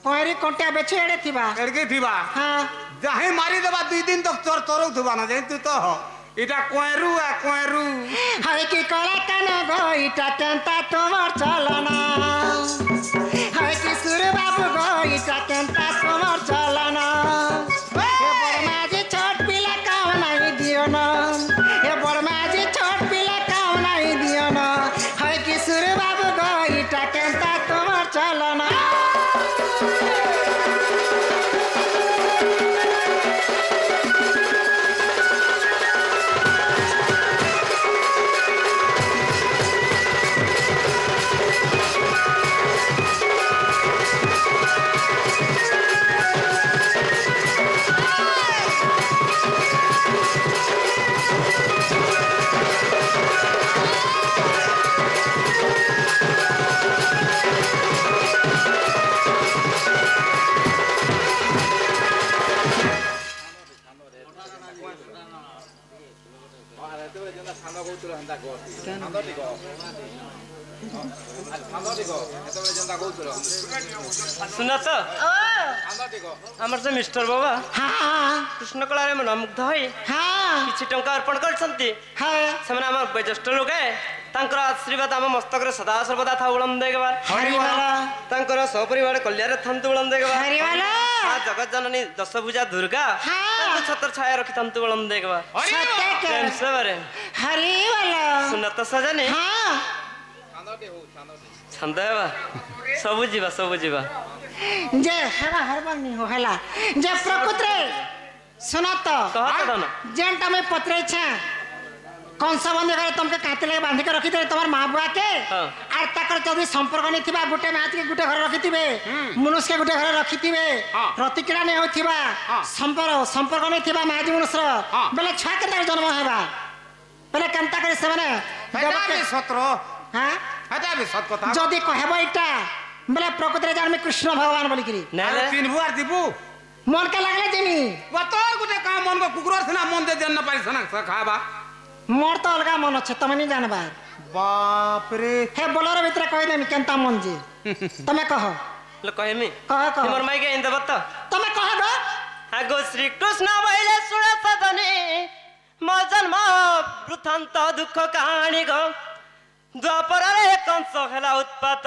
कोयरी कोंटिया बेचे एड़े थिबा एड़के थिबा हां जाहे मारी देबा 2 दिन तक चोर चोरौ थिबा ना जे तू तो इटा कोयरू आ कोयरू हाय की कला कान गो इटा केंता तोमर चलना हाय की सुर बाबू गो इटा केंता तोमर चलना ए बरमाजी छोट पिला काव नहीं दियो ना ए बरमाजी छोट पिला काव नहीं दियो ना हाय की सुर बाबू गो इटा केंता तोमर चलना सुना तो आमर से मिस्टर बाबा हाँ कृष्ण कलारे मन मुग्ध होई हाँ किछि टंका अर्पण करछंती हाँ सेमन आम वयोज्येष्ठ लोक तांकर आशीर्वाद आम मस्तक रे सदा सर्वदा था उलम देगबार हरिवाला तांकर सपरिवार कल्याण थंतु उलम देगबार हरिवाला जगत जननी दशभुजा दुर्गा हाँ छत्र छाया रखी थंतु उलम देगबार सत्य के कैसे बारे हरिवाला सुनत सजनी हाँ छंद हेबा सबु जीवा जे हेला हरबानी हो हेला जे प्रकृति सुना तो कहत दन जेंटा में पत्रे छे कौन सा बंदे करे तुमके काते लगे बांधी के रखी दे तोमार मां बुआ के आर तकर जदी संपर्क नहीं थिबा गुटे मैच के गुटे घर रखी थिबे मनुष्य के गुटे घर रखी थिबे प्रतिक्रिया नहीं होथिबा संपर्क नहीं थिबा माजी मनुष्य बेले छा के जन्म हेबा बेले केनता करे से माने हेटा भी सत्र हां हेटा भी सत कथा जदी कहबो इटा बेले प्रकृति जान में कृष्ण भगवान बोली करी अरे 3 बुआर दीबू मन के लागले जेनी बतोर गुटे काम मन को कुकुर सना मन दे जन पाई सना खाबा मोर तो अलगा मन अच्छे तुम नहीं जानबा बाप रे हे बोलर भीतर कह देमी केनता मन जी तमे कह लो कहमी कह मोर माई के इंद बत तमे कह गो आगो श्री कृष्ण बहिले सुण सजनी मो जन्म वृथांत दुख कहानी गो द्वापर रे कंस हेला उत्पात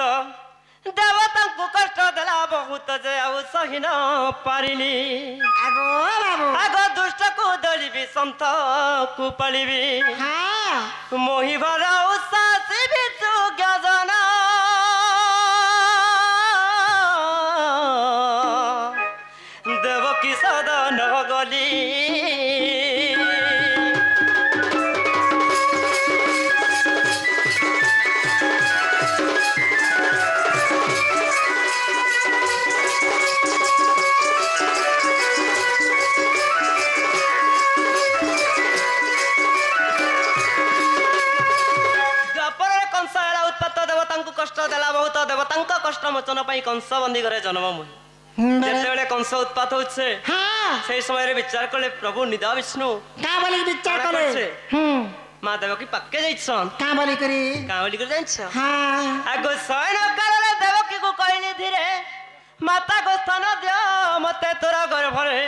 देवता को कष्ट देला बहुत जे आउ सही न पारिली आगो बाबू आगो दुष्ट को दलिबी संत को पलिबी हां मोहि भरा उसासी भी सुज्ञ जना देवकी सदन गली कष्ट देला बहुत देवता कष्ट मोचन पाई कंस बंदी करे जन्म मुहि जेतेबेले कंस उत्पात होछे हां सेई समय रे विचार करले प्रभु निदा विष्णु का बोली विचार करे मां देवकी पक्के जाइछन का बोली करी जाइछ हां आगो सयन करले देवकी को कहली धीरे माता को स्थान दियो मते तोरा गर्भ रे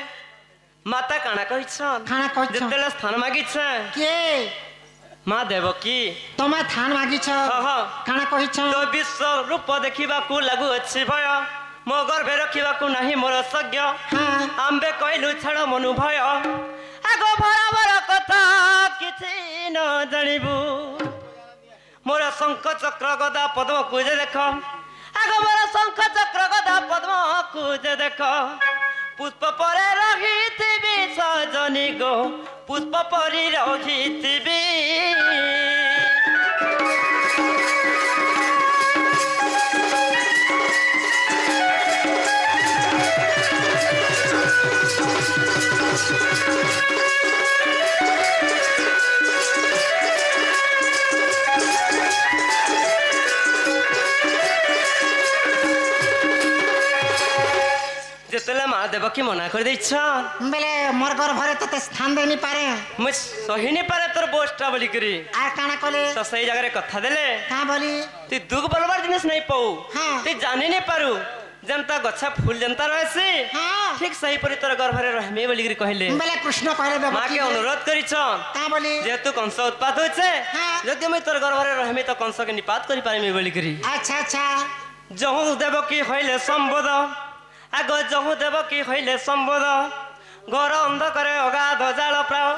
माता काना कहिछन जेतेले स्थान मागिछ के माँ देवकी तमे थान मागी छ काना कहि छ तो विश्व रूप देखिबा को लागू अछि भय मो गर्भे रखिबा को नाही मोर सज्ञ आंबे कहलु छड़ मनु भय आगो बराबर कथा किछि न जानिबु मोर शंख चक्र गदा पद्म को जे देख आगो मोर शंख चक्र गदा पद्म को जे देख पुष्प परे रहिथिबि सजनी गो पुष्प परि रहिथिबि जेतेले माँ देवकी मना कर दैछ बेले मोर गर्भरे तते स्थान देनी पारे मु सही नहीं पारे तोर बोस्टा बोली करी आ काना कले तो सही जगह रे कथा देले का बोली तू दुख बोलबार जिनिस नहीं पाऊ हाँ। तू जानि नहीं पारू जनता गछा फूल जनता रहसी हाँ ठीक सही परी तोर गर्भरे रहमे बोली कहले बेले कृष्ण कहले देव माँ के अनुरोध करिछन का बोली जेतु कंस उत्पात होइछे हाँ। यदि मैं तोर गर्भरे रहमे तो कंस के निपात करि पारिमी बोली करी अच्छा अच्छा जहु देवकी हइले संबोध आगो जहु देवकी हइले संबोध घर अंधकारे अगाध जाल प्राय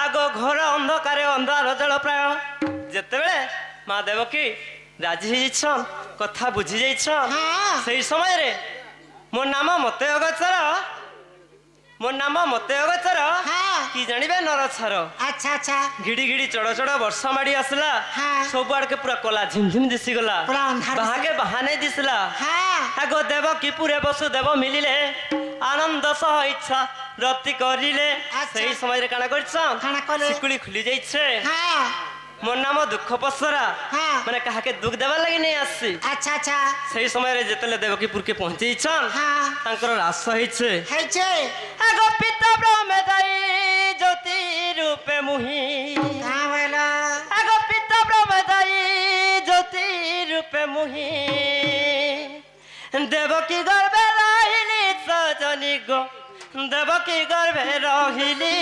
आगो घर अंधकारे अंधार जाल प्राय जेतेबेले माँ देवकी राजी होइछन कथा बुझी जाइछन हाँ। सेही समय रे मोर नाम मते अगचर मोर नाम मते अगचर हाँ। की जानिबे नरछर अच्छा अच्छा घिड़ी घिड़ी चढ़ चढ़ वर्षा माड़ी आसला हाँ। सब आड़ के पूरा कला झिमझिम दिसी गला पूरा अंधार बाहा के बहाने दिसला हाँ आगो देव की पूरे वसुदेव मिलिले आनंद सह इच्छा रति करिले अच्छा। सही समय रे काना करछन काना कले? सिकुली खुली जाइछे हाँ मोर नाम दुख पसरा हाँ। माने कहा के दुख देवा लगी नहीं आसी अच्छा अच्छा सही समय रे जेतले देवकीपुर के पहुंची छन हाँ तांकर रास होइछे है छे आगो पिता ब्रह्मे दाई ज्योति रूपे मुही का बोला आगो पिता ब्रह्मे दाई ज्योति रूपे मुही देवकी गर्भे रहिली सजनी गो देवकी गर्भे रहिली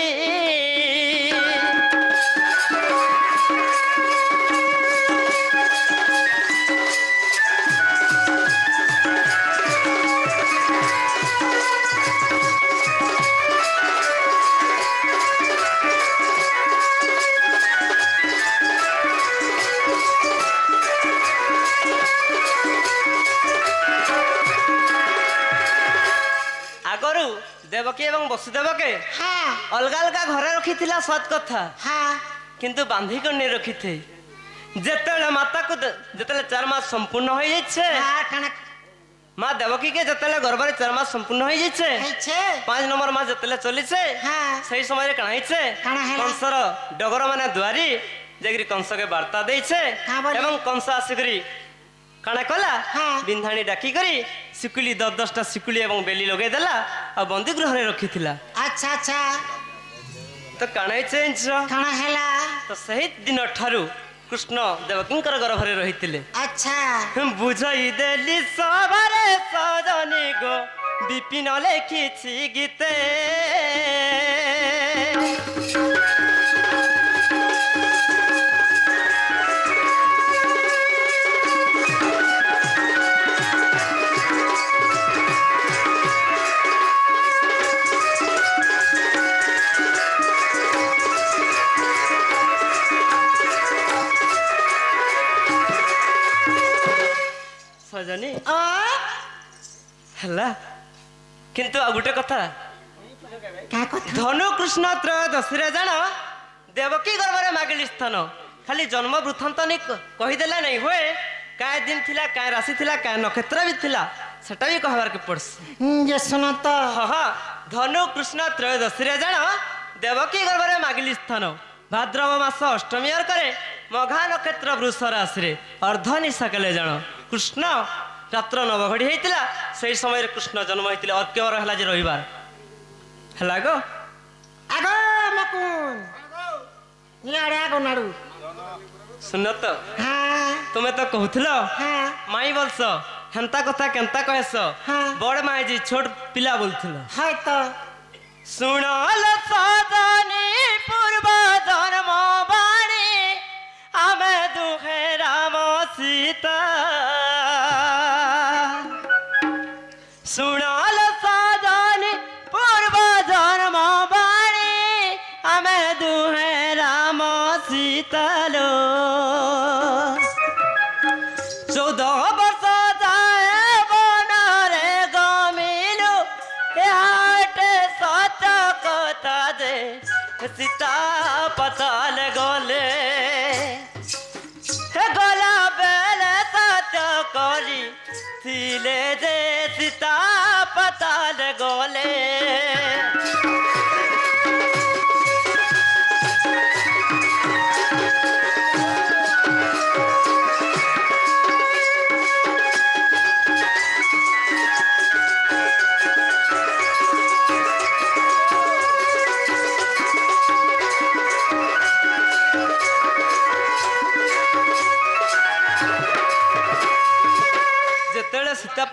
आगरू देवकी एवं वसुदेव के हाँ अलग अलग घरे रखी सत कथा हाँ किंतु बांधी कर नहीं रखी थे जेतेले माता को जेतेले 4 मास संपूर्ण हो जाइछे हाँ कनक माँ देवकी के जेतेले गर्भरे 4 मास संपूर्ण हो जाइछे है छे 5 नंबर मास जेतेले चलीछे हाँ सही समय रे कणाइछे काना हैला? कंसर डगर माने दुआरी जेगिरी कंस के वार्ता देइछे हाँ बोले? एवं कंस आसिकरी काना कला हाँ। बिंधाणी डाकी करी सिकुली 10-10टा सिकुली एवं बेली लगे देला आ बंदी गृह रे रखिथिला अच्छा अच्छा तो कानाई चेंज काना हैला तो सही दिन ठारू कृष्ण देवकींकर गर्भरे रहिथिले अच्छा बुझाई देली सबारे सजनी गो विपिन लेखिछि गीते सजनी हला किंतु आ गुटे कथा का कथा धनु कृष्ण त्रयोदशी रे जान देवकी गर्भरे मागिली स्थान खाली जन्म वृत्तांत नहीं कहीदेला नहीं हुए काय दिन थिला काय राशि थिला काय नक्षत्र भी थिला सेटा भी कहबार के पड़सी ये सुनो तो हाँ धनु कृष्ण त्रयोदशी रे जान देवकी गर्भरे मागिली स्थान भाद्रव मास अष्टमी और करे मघा नक्षत्र वृष राशि रे अर्ध निशा कले जान कृष्ण रात्र नवघड़ी होता से समय कृष्ण जन्म होते अर्क्यवर है जे रविवार है गो आगो मकुन यारे आगो नाडू सुन तो हाँ तुम्हें तो कहूल हाँ माई बोलस हेन्ता कथा केन्ता कहस हाँ। बड़ माई जी छोट पिला बोलथिल है तो सुनल सजनी पूर्व जन्म बाणी आमे दुखे राम सीता सुनल सजनी पूर्व जन्म बाणी आमे दुहे राम सीता लो 14 वर्ष जाए बनरे गमिलु हाटे सत कथा दे सीता पताल गले गला बेले सत्य करी थिले जे सीता पताल गले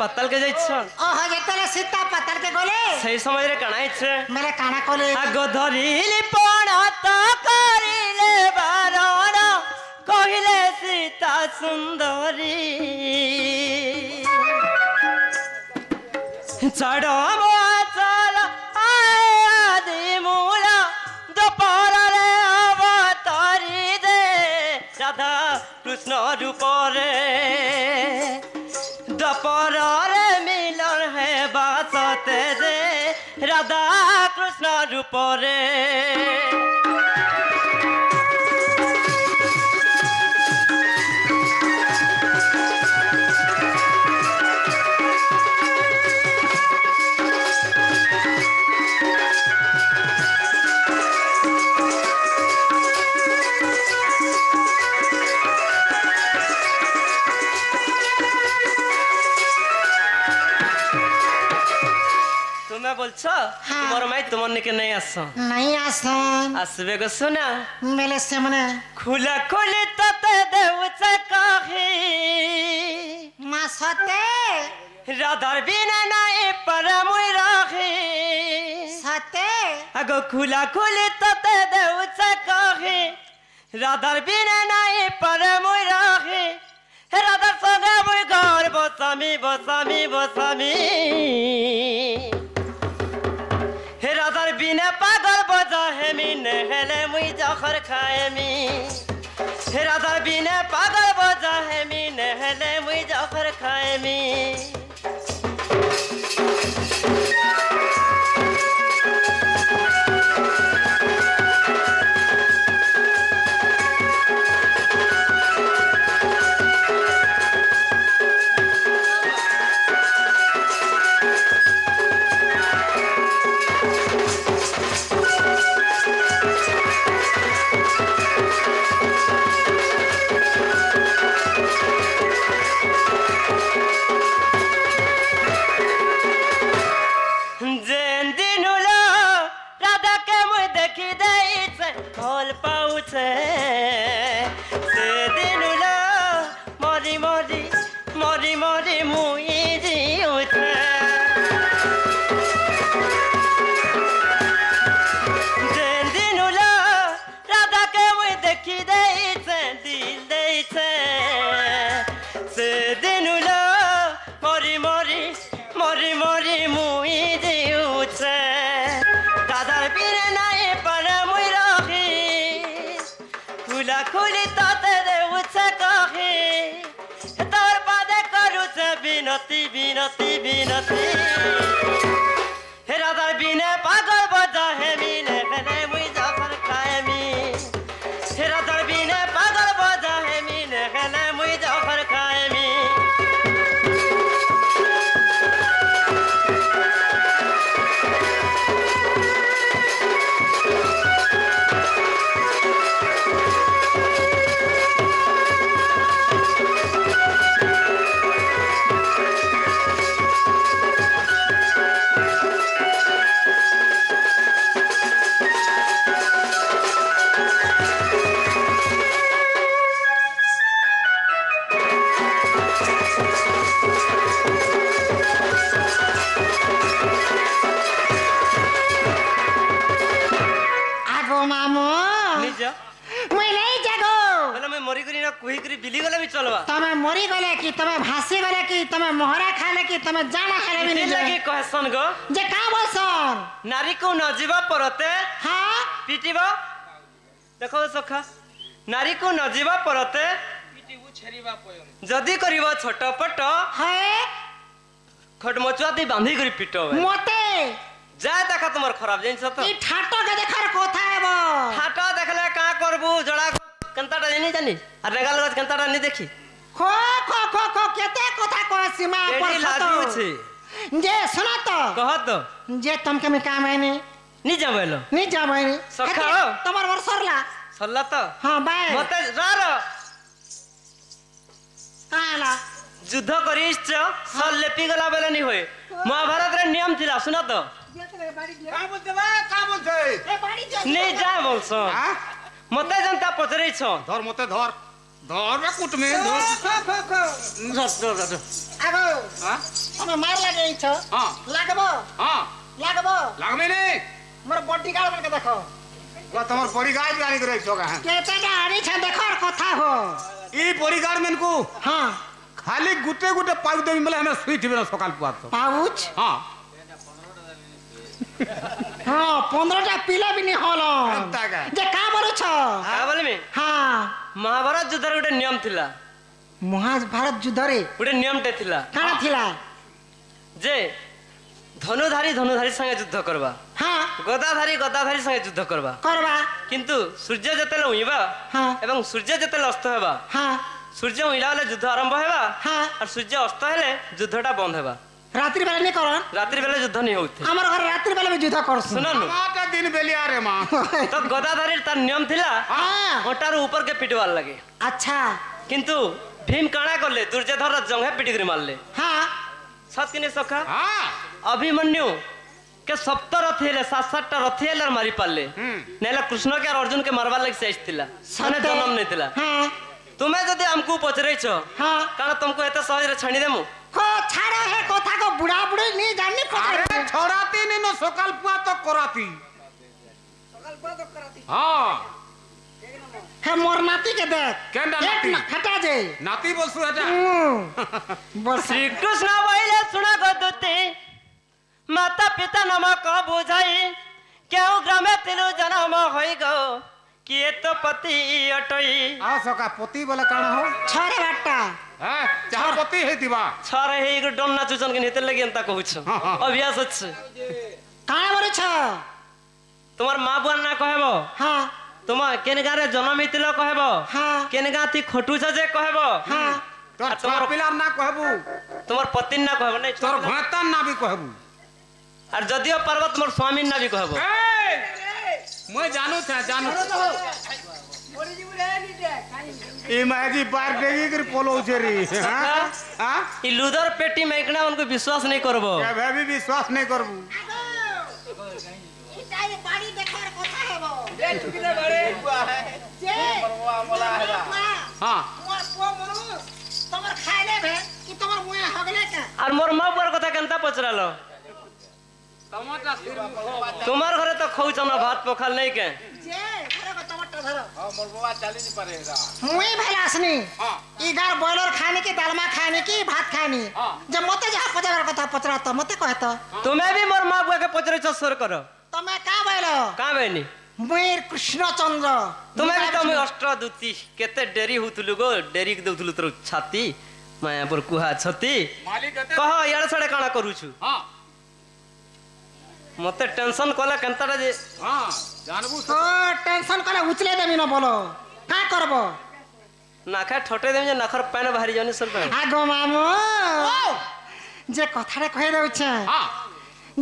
पाताल के जाइछन ओहो जेतले सीता पाताल के गले सही समय रे काना इछे मेरे काना कोले आगो धरिली पण तो करिले बारण कहिले सीता सुंदरी चढ़ो चल आदि मूल दोपहर रे अवतारी दे राधा कृष्ण रूप रे दोपहर रे मिलन है बासते दे राधा कृष्ण रूप रे बोलছো তোমার মাই তোমার নিকে নাই আসো নাই আসন আসবে গো সোনা মেলে সেমনে খুলা খুলি ততে দেউছে কাহি মা সতে রাধার বিনা নাই পর মুই রাখি সতে আগো খুলা খুলি ততে দেউছে কাহি রাধার বিনা নাই পর মুই রাখি রাধার সঙ্গে মুই ঘর বসামি বসামি বসামি राधार बिना पागल बजा हेमी नहले मुई जखर खाएमी राधार बिना पागल बजा हेमी नहले मुई जखर खाएमी बिनती बिनती बिनती हे राधा बिना पागल बजा है मीने खने मुई जाफर खाएमी हे राधा बिना पागल बजा है मीने खने मुई जाफर खाएमी तमे मरी गले कि तमे भासी गले कि तमे मोहरा खाले कि तमे जाना खाले भी नहीं लगी कहसन गो जे का बोलसन नारी को न जीवा परते हां पिटिबो देखो सखा नारी को न जीवा परते पिटिबु छेरीबा पयो जदी करिवो छटपट हे खटमचुआ दी बांधी करी पिटो मते जा देखा तुम्हार खराब जिनस तो ई ठाटो के देखार कोथा हेबो ठाटो देखले का करबू जड़ा कंताटा नहीं जानी और रेगाल गज कंताटा नहीं देखी खो खो खो खो केते कोथा को सीमा पर लाजू छे जे सुना तो कह तो जे तुमके में काम है नहीं जाबेलो नहीं जाबेनी सखा तुम्हार वर सरला तो हां बाय मते रार काला युद्ध करिस सल लेपी गला बेले नहीं होए महाभारत रे नियम थिला सुना तो का बोलते बा का बोलते ए बाड़ी जा नहीं जा बोलसो हां मते जनता पचरै छ धर मते धर रे कुट में धर आगो हां तमे मार लगे छ हां लागबो हां लागबो लागबे ने मोर बॉडी गार्ड बन के देखो वो तमर परिगार गाड़ी करे छो का केते गाड़ी छ देखो कथा हो ई परिगार मेन को हां खाली गुटे गुटे पाउ देबी मतलब हमें सुई थिबे सकाल पुआ तो पाउच हां हां 15टा पिला भी नहीं होलो अंता का जे का बोलो छ का बोले में हां महाभारत युद्धर गोटे नियम थिला महाभारत युद्ध रे गोटे नियमटे थिला काना थिला जे धनुधारी संगे युद्ध करबा हां गदाधारी संगे युद्ध करबा करबा किंतु सूर्य जतेले उइबा हां एवं सूर्य जतेले अस्त हेबा हां सूर्य उइला बेले युद्ध आरंभ हेबा हां और सूर्य अस्त हेले युद्धटा बंद हेबा रात्रि बेला नहीं करन रात्रि बेले युद्ध नहीं होते हमर घर रात्रि बेला भी युद्ध करसु सुननु माता दिन बेलिया रे मां तो गदाधारी तार नियम थिला हां ओटार ऊपर के पिटवार लगे अच्छा किंतु भीम काणा करले दुर्योधन जंघे पिटिकरी मारले हां सत किने सखा हां अभिमन्यु के सप्त रथी हेले 7-7टा रथी हेले मारी पाले नेला कृष्ण के और अर्जुन के मारवार लगे से थिला माने जन्म नहीं थिला हां तुम्हें जदि हमको पचरैछ हां कारण तुमको एते सहज रे छाणी देमु को छाड़ो है कथा को बुढ़ा बुढ़ी नहीं जाननी अरे पड़े छोड़ाती नहीं नो सकाल पुआ तो कराती सकल पर तो कराती हां है मोर नाती के देख केंडा एक नाती? ना हटा जे नाती बोलसु हटा बस श्री कृष्ण बोले सुना गदुते माता पिता नमक बुझाई क्यों ग्रामे तिलु जन्म होई गो किए तो पति अटई आ सका पति बोले काना हो छोरे बाटा हां चाह पति हे दिबा छरे हे गो डन्ना चुचन के नेते लगे अंता कहूछ अभ्यास अछि काहे बोले छ तुम्हार मां बुआ ना कहबो हां तुम केन गारे जन्म हितिल कहबो हां केन गाती खोटुछ जे कहबो हां तोर छुआ पिला ना कहबू तुम्हार पति ना कहबो नहीं तोर भैता ना भी कहबू और जदियो पर्वत मोर स्वामी ना भी कहबो मैं जानू था जानू ई महजी बार देगी कर पोलो उचेरी हां हां ई लूदर पेटी में एकना उनको विश्वास नहीं करबो के भाभी विश्वास नहीं करबू इटाई बाड़ी देखार कथा हेबो देख किने बड़े हुआ है जे परवा मोला है हां मोर पो मनु तमर खाइले भे कि तमर मुए हगले के और मोर मां बुआर कथा केनता पचरालो टमाटर सिर तुम्हार घरे तो खौच ना भात पोखल नहीं के जे घरे को टमाटर धरो हां मोर बाबा चली नहीं पड़ेगा मुए भलासनी हां ई गार बॉयलर खाने की दालमा खाने की भात खानी जब मते जा पचार कथा पचरा त मते कहत तुम्हें भी मोर मां बुआ के पचरे चसर करो तमे का बोलो का बहनी मुईर कृष्ण चंद्र तुम्हें भी तो मैं अष्टदूती केते डेरी हुतलु गो डेरी के दउतलु तोर छाती मायापुर कुहा छती मालिक कहते कह यार छड़े काना करू छु हां मते टेंशन कोला केनता जे हां जानबू ओ टेंशन करे उचले देमी न बोलो का करबो नाखा ठोटे देम जे नखर पैन भारी जनी सर पे आगो मामू जे कथारे कहि दउ छ हां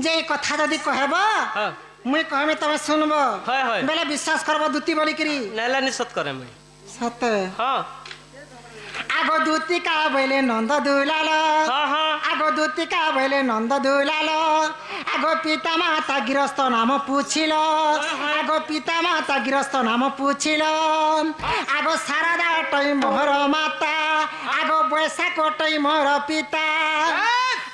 जे ई कथा जदी कहबो हां मुई कहमे तमे सुनबो हाय हाय बेले विश्वास करबो दूती बोली करी नैला निसत करे मैं सत हां आगो दूती का भइले नंद दुलाल हां हां आगो दूती का भइले नंद दुलाल आगो पिता माता गृहस्थ नाम पुछिल आगो पिता माता गृहस्थ नाम पुछिल आगो शारदा टै मोर माता आगो बैशाख टै मोर पिता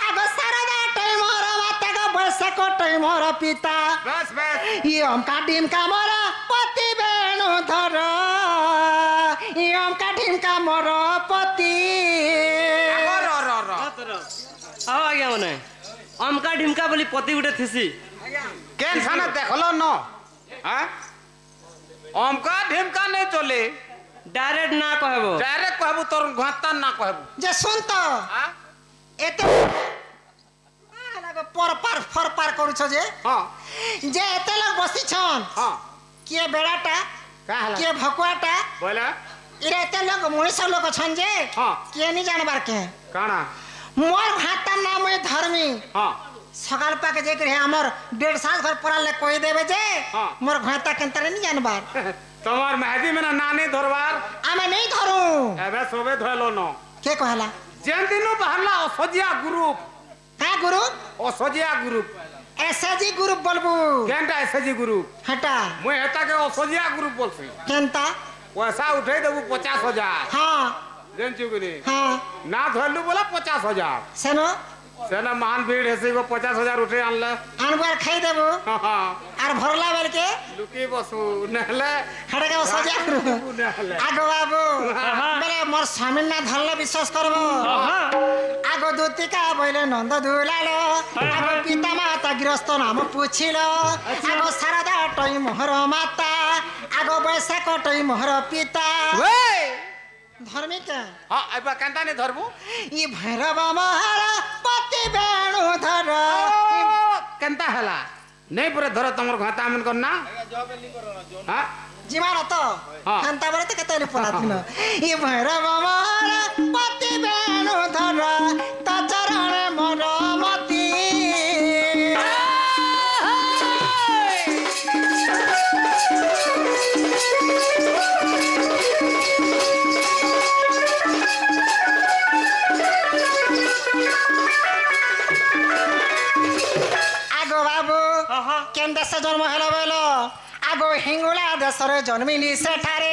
आगो शारदा टै मोर माता गो बैशाख टै मोर पिता बस बस यम का डिम का मोर पति बेणु धर यम का डिम का मोर पति आओ आज्ञा मने अमका ढिमका बोली पति उठे थिसी केन खाना देखलो न हां अमका ढिमका नहीं चले डायरेक्ट ना कहबो डायरेक्ट कहबू तोर घाता ना कहबू जे सुन तो हां एते पर पार करू छ जे हां जे एते लोग बसी छन हां के बेड़ाटा का हला के भकुआटा बोला इरे एते लोग मनुष्य लोग छन जे हां के नहीं जानबार के काना मोर भाता नाम है धर्मी हां सकाल पाके जे करे हमर 1.5 साल घर पराले कोई देबे जे हाँ। मोर भाता केनतरे नहीं जानबार तोमार मेहदी में नानी धरवार आमे नहीं धरू एबे सोबे धरलो न के कहला जेन दिनो बाहरला असजिया ग्रुप का गुरु असजिया ग्रुप एसजी ग्रुप बोलबू केनटा एसजी ग्रुप हटा मैं हेता के असजिया ग्रुप बोलसी केनता पैसा उठे देबू 50,000 हां जेन चुगनी हां ना धरलू बोला 50,000 सेनो सेना महान भीड़ हेसी को 50,000 उठे आनले आनबार खाई देबो आर भरला बेल के लुकी बसु नहले हड़े के सजा करू आगो बाबू मेरे मोर स्वामी ना धरले विश्वास करबो आगो दूतिका बोले नंद दुलालो आगो पिता माता गृहस्थ नाम पूछिलो आगो शारदा टई मोहर माता आगो बैशाख टई मोहर पिता धर्मिक हां एबा केंता ने धरबू ई भैरव महारा पति बेणु धर केंता हला नहीं पूरा धर तमर घाता मन करना हां जीवान तो कांता बरे ते कतले पलातिन ई भैरव महारा पति बेणु धर त चरण मोर मति केन देश जन्म हेलो बोलो आगो हिंगुला देश रे जन्मिली सेठारे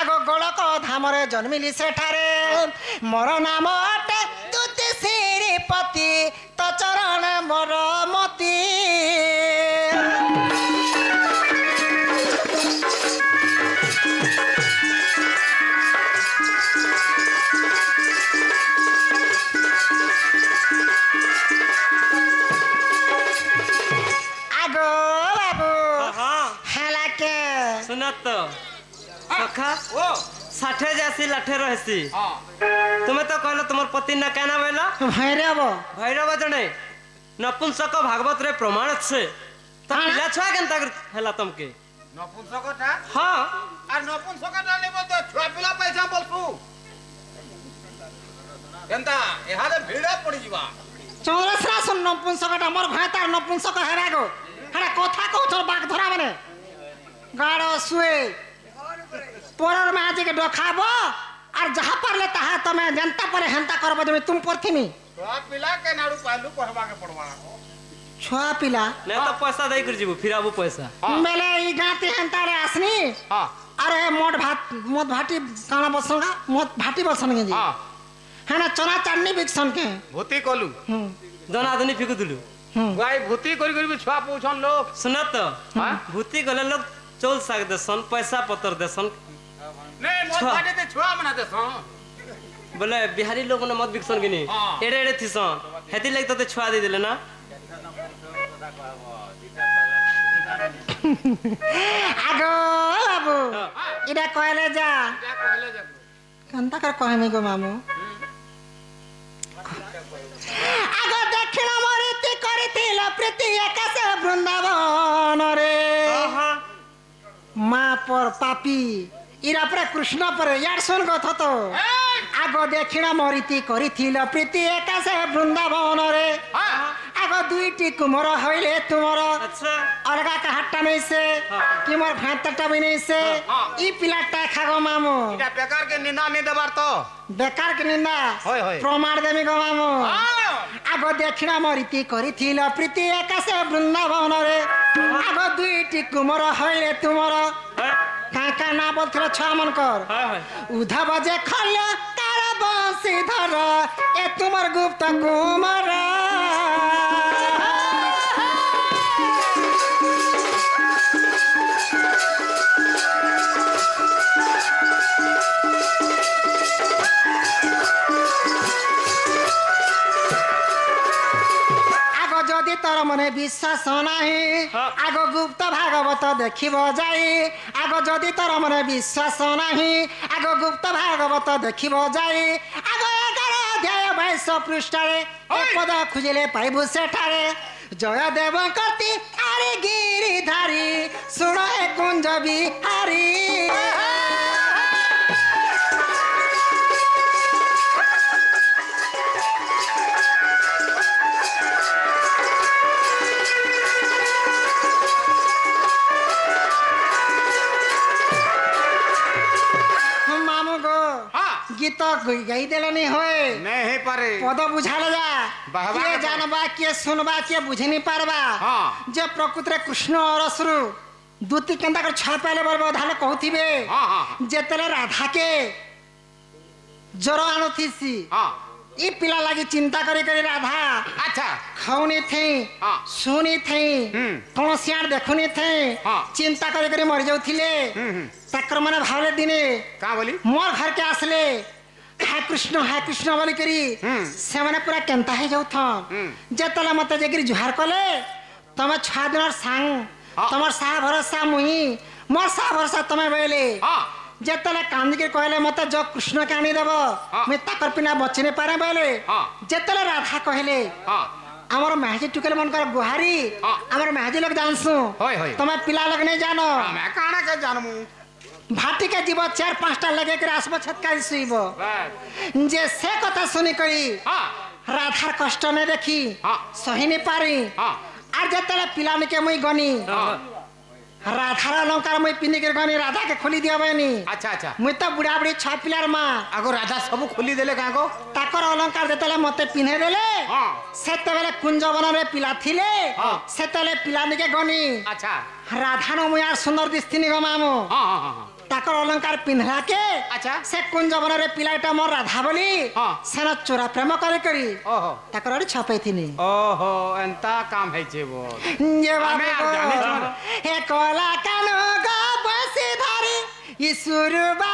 आगो गोलक धाम रे जन्मिली सेठारे मोर नाम अटे तुति श्रीपति तो चरण मोर मति सुनत सखा ओ 60 जासी लाठे रहसी तुम्हें तो कहलो तुमर पति ना कहना बोला भैरव जने नपुंसक भागवत रे प्रमाण छे त पिला छुआ केनता हला तुमके नपुंसकटा हां आ नपुंसकटा लेबो तो छुआ पिला पैसा बोलसु केनता एहारे भीड़ पड़ी जीवा चौरसरा सुन नपुंसकटा मोर भातार नपुंसक हेरा गो हड़ा कथा कहथो बाग धरा माने गाड़ो सुए पोरर में आज के डखाबो और जहां पर ले ताहा तमे जनता पर हंता करबो जमे तुम परथिमी छुआ पिला के नाडू पालू कहबा के पड़वा छुआ पिला ने तो पैसा दे कर जीबू फिर आबू पैसा मेले ई गाती हंता रे आसनी हां अरे मोट भाटी काना बसंगा मोट भाटी बसन के जी हां हना चना चटनी बिकसन के भूती कोलू दना दनी फिकु दुलू गाय भूती करी करी छुआ पूछन लोग सुनत हां भूती गले लोग चोल साग देसन पैसा पतर देसन नहीं मत बाटे ते छुआ बना देसन बोले बिहारी लोग ने मत बिकसन कि नहीं एड़े एड़े थिसन हेती लाग तो छुआ दे देले ना आगो बाबू इडा कहले जा कंता कर कहमे गो मामू आगो दक्षिण मरिति करितिल प्रीति एकासे वृंदावन रे माँ पर पापी इरा पर कृष्ण पर यार सुन गो तो आगो दक्षिण मरिति करिथिल प्रीति एकासे वृंदावन रे आगो दुईटी कुमर होइले तुमर अच्छा अलगा का हट्टा नहीं से कि मोर भातटा भी नहीं से ई पिलाटा खागो मामू इटा बेकार के निंदा नहीं देबार तो बेकार के निंदा प्रमाण देमी गो मामू आगो दक्षिण मरिति करिथिल प्रीति एकासे वृंदावन रे आगो दुईटी कुमर होइले तुमर काका ना बोलथिल छ मन कर उधा बजे खल तारा बंसी धर ए तुमर गुप्त कुमार तर मने विश्वास नाही आगो गुप्त भागवत देखिब जाई आगो जदि तर मने विश्वास नाही आगो गुप्त भागवत देखिब जाई आगो 11 अध्याय 22 पृष्ठ रे पद खुजिले पाइबु सेठारे जय देव करती आरे गिरिधारी सुन ए कुंज बिहारी गीत गई देलनी होए नहीं पारे पद बुझाले जा के जानबा के सुनबा के बुझी नहीं पारबा हां जे प्रकृति कृष्ण रसरु दूती केंदा कर छापाले बरबो धाले कहथिबे हां हां जेतले राधा के जरो आनथिसी हां ई पिला लगी चिंता करी करी राधा अच्छा खाऊनी थी हाँ। सुनी थी कौन सियार देखुनी थी हाँ। चिंता करी करी मर जाउथिले तकर मने भावले दिने का बोली मोर घर के आसले हाय कृष्ण बोली करी से माने पूरा केंता है जाउथन जेतला मते जेगिरी जुहार कले तमे 6 दिन सांग हाँ। तमर साहा भरोसा मुही मोर साहा भरोसा तमे बेले हां जेतले कांदी के कहले मते जो कृष्ण के आनी देब हाँ। मैं ताकर पिना बचने नहीं पारे बेले हाँ। जेतले राधा कहले हां हमर महजी टुकेल मन कर गुहारी हाँ। हमर महजी लोग जानसु होय, होय। तमे पिला लोग नहीं जानो मैं काना के जानमु भाटी के जीव 4-5टा लगे के आसब छटका सुइब बस जे से कथा सुनी करी हां राधार कष्ट नहीं देखी हाँ। सही नहीं पारी हां আর যেতলে পিলানি কে মুই গনি রাধার অলঙ্কার মুই পিনি के গনি রাধা के खोली दिया बनी अच्छा अच्छा মুই তো বুড়া বুড়ি 6 পিলার মা आगो राधा सब खोली देले का को তাকর অলঙ্কার যেতলে মতে পিনে দেলে हां সেতবেলে কুঞ্জবনরে পিলা থিলে हाँ। সেতলে পিলানি के গনি अच्छा রাধা নো মুই আর সুন্দর দিস্তিনি গো মামু हां हां हां তাকর অলঙ্কার পিনলা के अच्छा সে কুঞ্জবনরে পিলাটা মোর রাধা বলি हाँ। সেন চোরা প্রেম করে করি ओहो তাকর আড়ি ছাপাই থিনি ओहो एंता काम है छे वो ये हमें आप जाने बाबू छोड़। हे कोला कानो गो बसी धारी ईश्वर बा